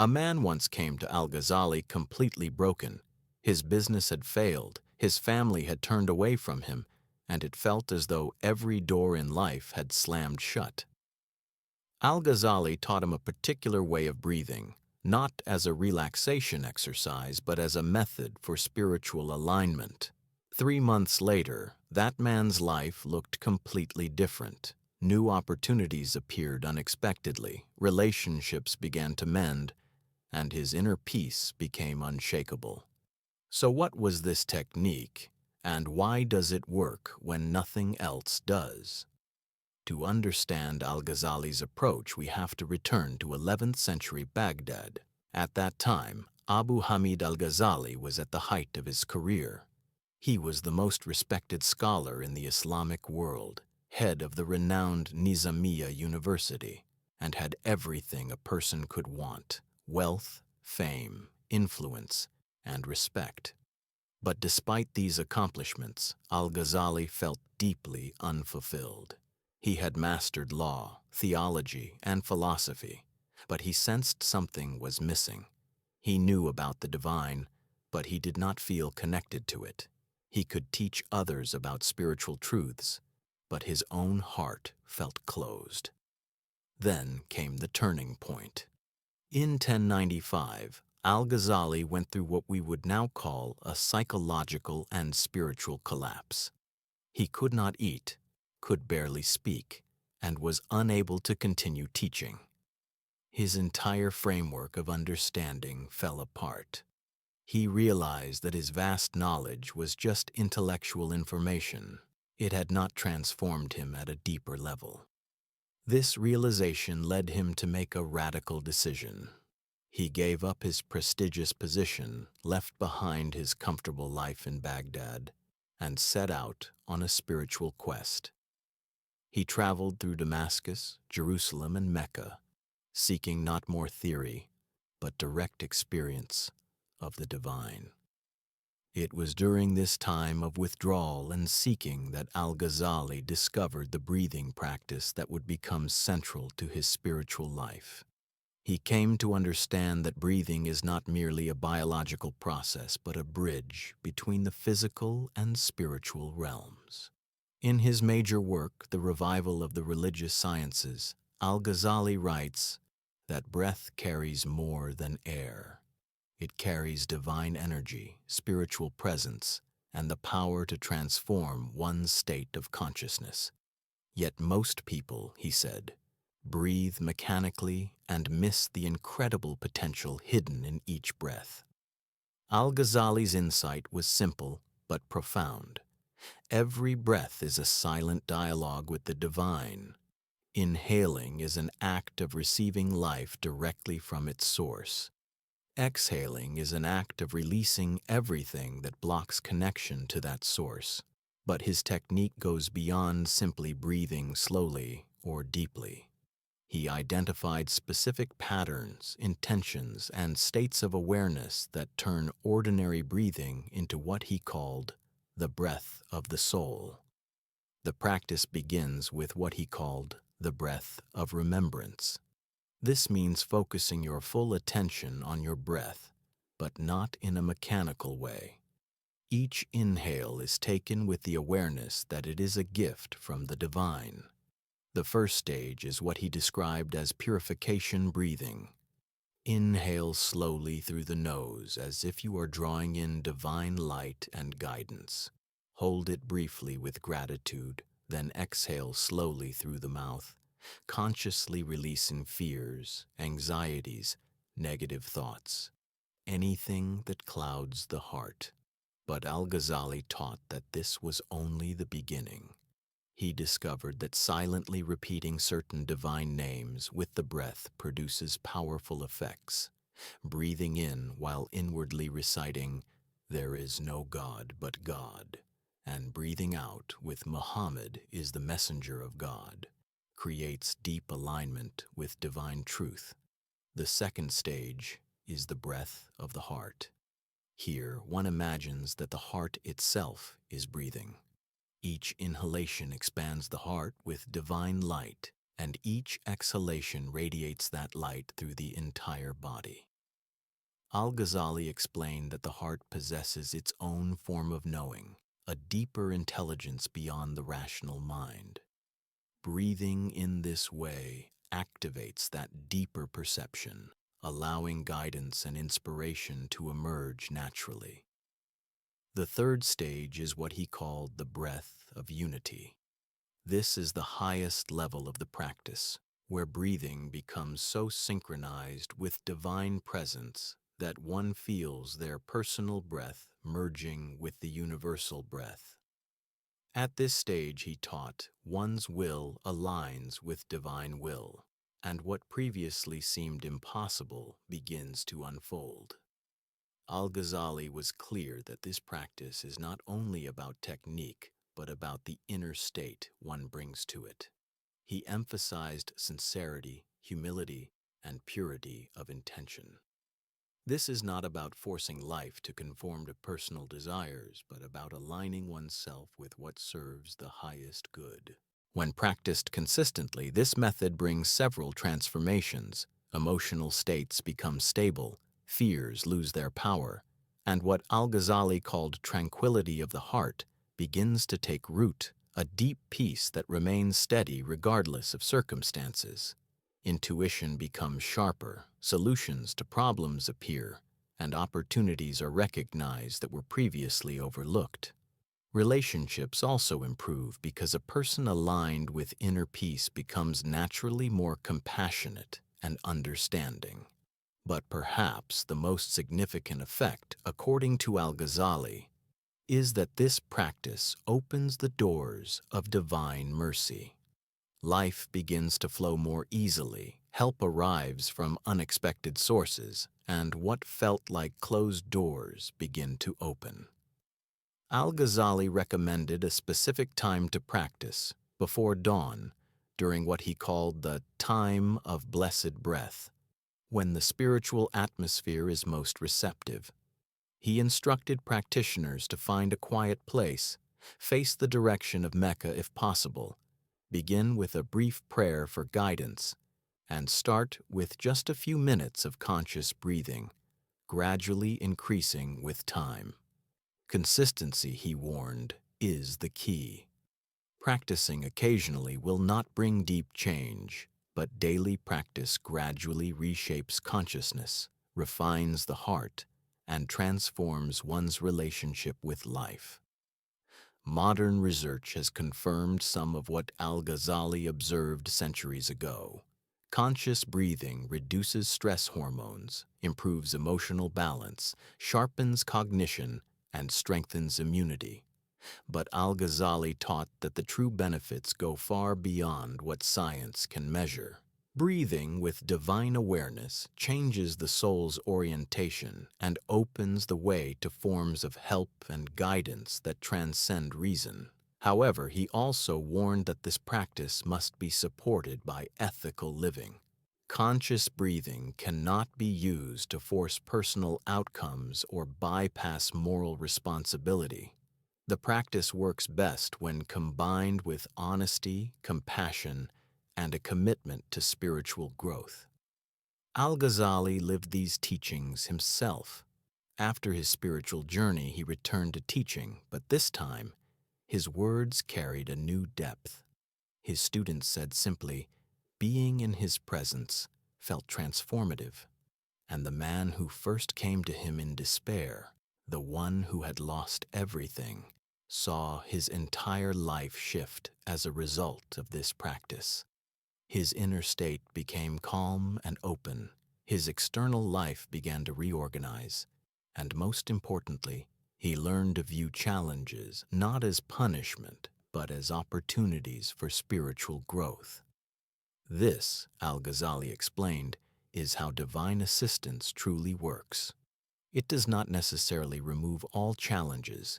A man once came to Al-Ghazali completely broken. His business had failed, his family had turned away from him, and it felt as though every door in life had slammed shut. Al-Ghazali taught him a particular way of breathing, not as a relaxation exercise, but as a method for spiritual alignment. 3 months later, that man's life looked completely different. New opportunities appeared unexpectedly, relationships began to mend, and his inner peace became unshakable. So what was this technique, and why does it work when nothing else does? To understand Al-Ghazali's approach, we have to return to 11th century Baghdad. At that time, Abu Hamid al-Ghazali was at the height of his career. He was the most respected scholar in the Islamic world, head of the renowned Nizamiya University, and had everything a person could want: wealth, fame, influence, and respect. But despite these accomplishments, Al-Ghazali felt deeply unfulfilled. He had mastered law, theology, and philosophy, but he sensed something was missing. He knew about the divine, but he did not feel connected to it. He could teach others about spiritual truths, but his own heart felt closed. Then came the turning point. In 1095, Al-Ghazali went through what we would now call a psychological and spiritual collapse. He could not eat, could barely speak, and was unable to continue teaching. His entire framework of understanding fell apart. He realized that his vast knowledge was just intellectual information. It had not transformed him at a deeper level. This realization led him to make a radical decision. He gave up his prestigious position, left behind his comfortable life in Baghdad, and set out on a spiritual quest. He traveled through Damascus, Jerusalem, and Mecca, seeking not more theory, but direct experience of the divine. It was during this time of withdrawal and seeking that Al-Ghazali discovered the breathing practice that would become central to his spiritual life. He came to understand that breathing is not merely a biological process, but a bridge between the physical and spiritual realms. In his major work, The Revival of the Religious Sciences, Al-Ghazali writes that breath carries more than air. It carries divine energy, spiritual presence, and the power to transform one's state of consciousness. Yet most people, he said, breathe mechanically and miss the incredible potential hidden in each breath. Al-Ghazali's insight was simple but profound. Every breath is a silent dialogue with the divine. Inhaling is an act of receiving life directly from its source. Exhaling is an act of releasing everything that blocks connection to that source. But his technique goes beyond simply breathing slowly or deeply. He identified specific patterns, intentions, and states of awareness that turn ordinary breathing into what he called the breath of the soul. The practice begins with what he called the breath of remembrance. This means focusing your full attention on your breath, but not in a mechanical way. Each inhale is taken with the awareness that it is a gift from the divine. The first stage is what he described as purification breathing. Inhale slowly through the nose as if you are drawing in divine light and guidance. Hold it briefly with gratitude, then exhale slowly through the mouth, consciously releasing fears, anxieties, negative thoughts, anything that clouds the heart. But Al-Ghazali taught that this was only the beginning. He discovered that silently repeating certain divine names with the breath produces powerful effects. Breathing in while inwardly reciting, "There is no God but God," and breathing out with "Muhammad is the messenger of God," creates deep alignment with divine truth. The second stage is the breath of the heart. Here, one imagines that the heart itself is breathing. Each inhalation expands the heart with divine light, and each exhalation radiates that light through the entire body. Al-Ghazali explained that the heart possesses its own form of knowing, a deeper intelligence beyond the rational mind. Breathing in this way activates that deeper perception, allowing guidance and inspiration to emerge naturally. The third stage is what he called the breath of unity. This is the highest level of the practice, where breathing becomes so synchronized with divine presence that one feels their personal breath merging with the universal breath. At this stage, he taught, one's will aligns with divine will, and what previously seemed impossible begins to unfold. Al-Ghazali was clear that this practice is not only about technique, but about the inner state one brings to it. He emphasized sincerity, humility, and purity of intention. This is not about forcing life to conform to personal desires, but about aligning oneself with what serves the highest good. When practiced consistently, this method brings several transformations. Emotional states become stable, fears lose their power, and what Al-Ghazali called tranquility of the heart begins to take root, a deep peace that remains steady regardless of circumstances. Intuition becomes sharper, solutions to problems appear, and opportunities are recognized that were previously overlooked. Relationships also improve because a person aligned with inner peace becomes naturally more compassionate and understanding. But perhaps the most significant effect, according to Al-Ghazali, is that this practice opens the doors of divine mercy. Life begins to flow more easily, help arrives from unexpected sources, and what felt like closed doors begin to open. Al-Ghazali recommended a specific time to practice, before dawn, during what he called the time of blessed breath, when the spiritual atmosphere is most receptive. He instructed practitioners to find a quiet place, face the direction of Mecca if possible, begin with a brief prayer for guidance, and start with just a few minutes of conscious breathing, gradually increasing with time. Consistency, he warned, is the key. Practicing occasionally will not bring deep change, but daily practice gradually reshapes consciousness, refines the heart, and transforms one's relationship with life. Modern research has confirmed some of what Al-Ghazali observed centuries ago. Conscious breathing reduces stress hormones, improves emotional balance, sharpens cognition, and strengthens immunity. But Al-Ghazali taught that the true benefits go far beyond what science can measure. Breathing with divine awareness changes the soul's orientation and opens the way to forms of help and guidance that transcend reason. However, he also warned that this practice must be supported by ethical living. Conscious breathing cannot be used to force personal outcomes or bypass moral responsibility. The practice works best when combined with honesty, compassion, and a commitment to spiritual growth. Al-Ghazali lived these teachings himself. After his spiritual journey, he returned to teaching, but this time, his words carried a new depth. His students said simply, being in his presence felt transformative, and the man who first came to him in despair, the one who had lost everything, saw his entire life shift as a result of this practice. His inner state became calm and open, his external life began to reorganize, and most importantly, he learned to view challenges not as punishment, but as opportunities for spiritual growth. This, Al-Ghazali explained, is how divine assistance truly works. It does not necessarily remove all challenges,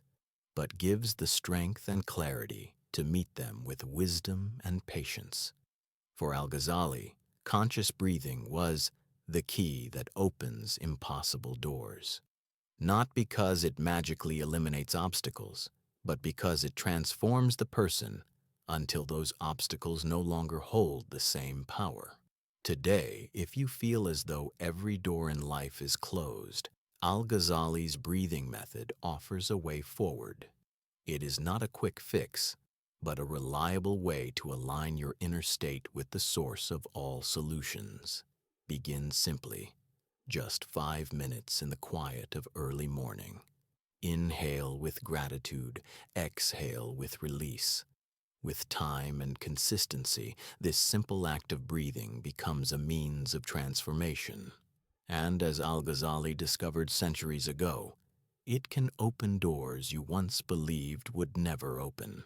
but gives the strength and clarity to meet them with wisdom and patience. For Al-Ghazali, conscious breathing was the key that opens impossible doors. Not because it magically eliminates obstacles, but because it transforms the person, until those obstacles no longer hold the same power. Today, if you feel as though every door in life is closed, Al-Ghazali's breathing method offers a way forward. It is not a quick fix, but a reliable way to align your inner state with the source of all solutions. Begin simply, just 5 minutes in the quiet of early morning. Inhale with gratitude, exhale with release. With time and consistency, this simple act of breathing becomes a means of transformation. And as Al-Ghazali discovered centuries ago, it can open doors you once believed would never open.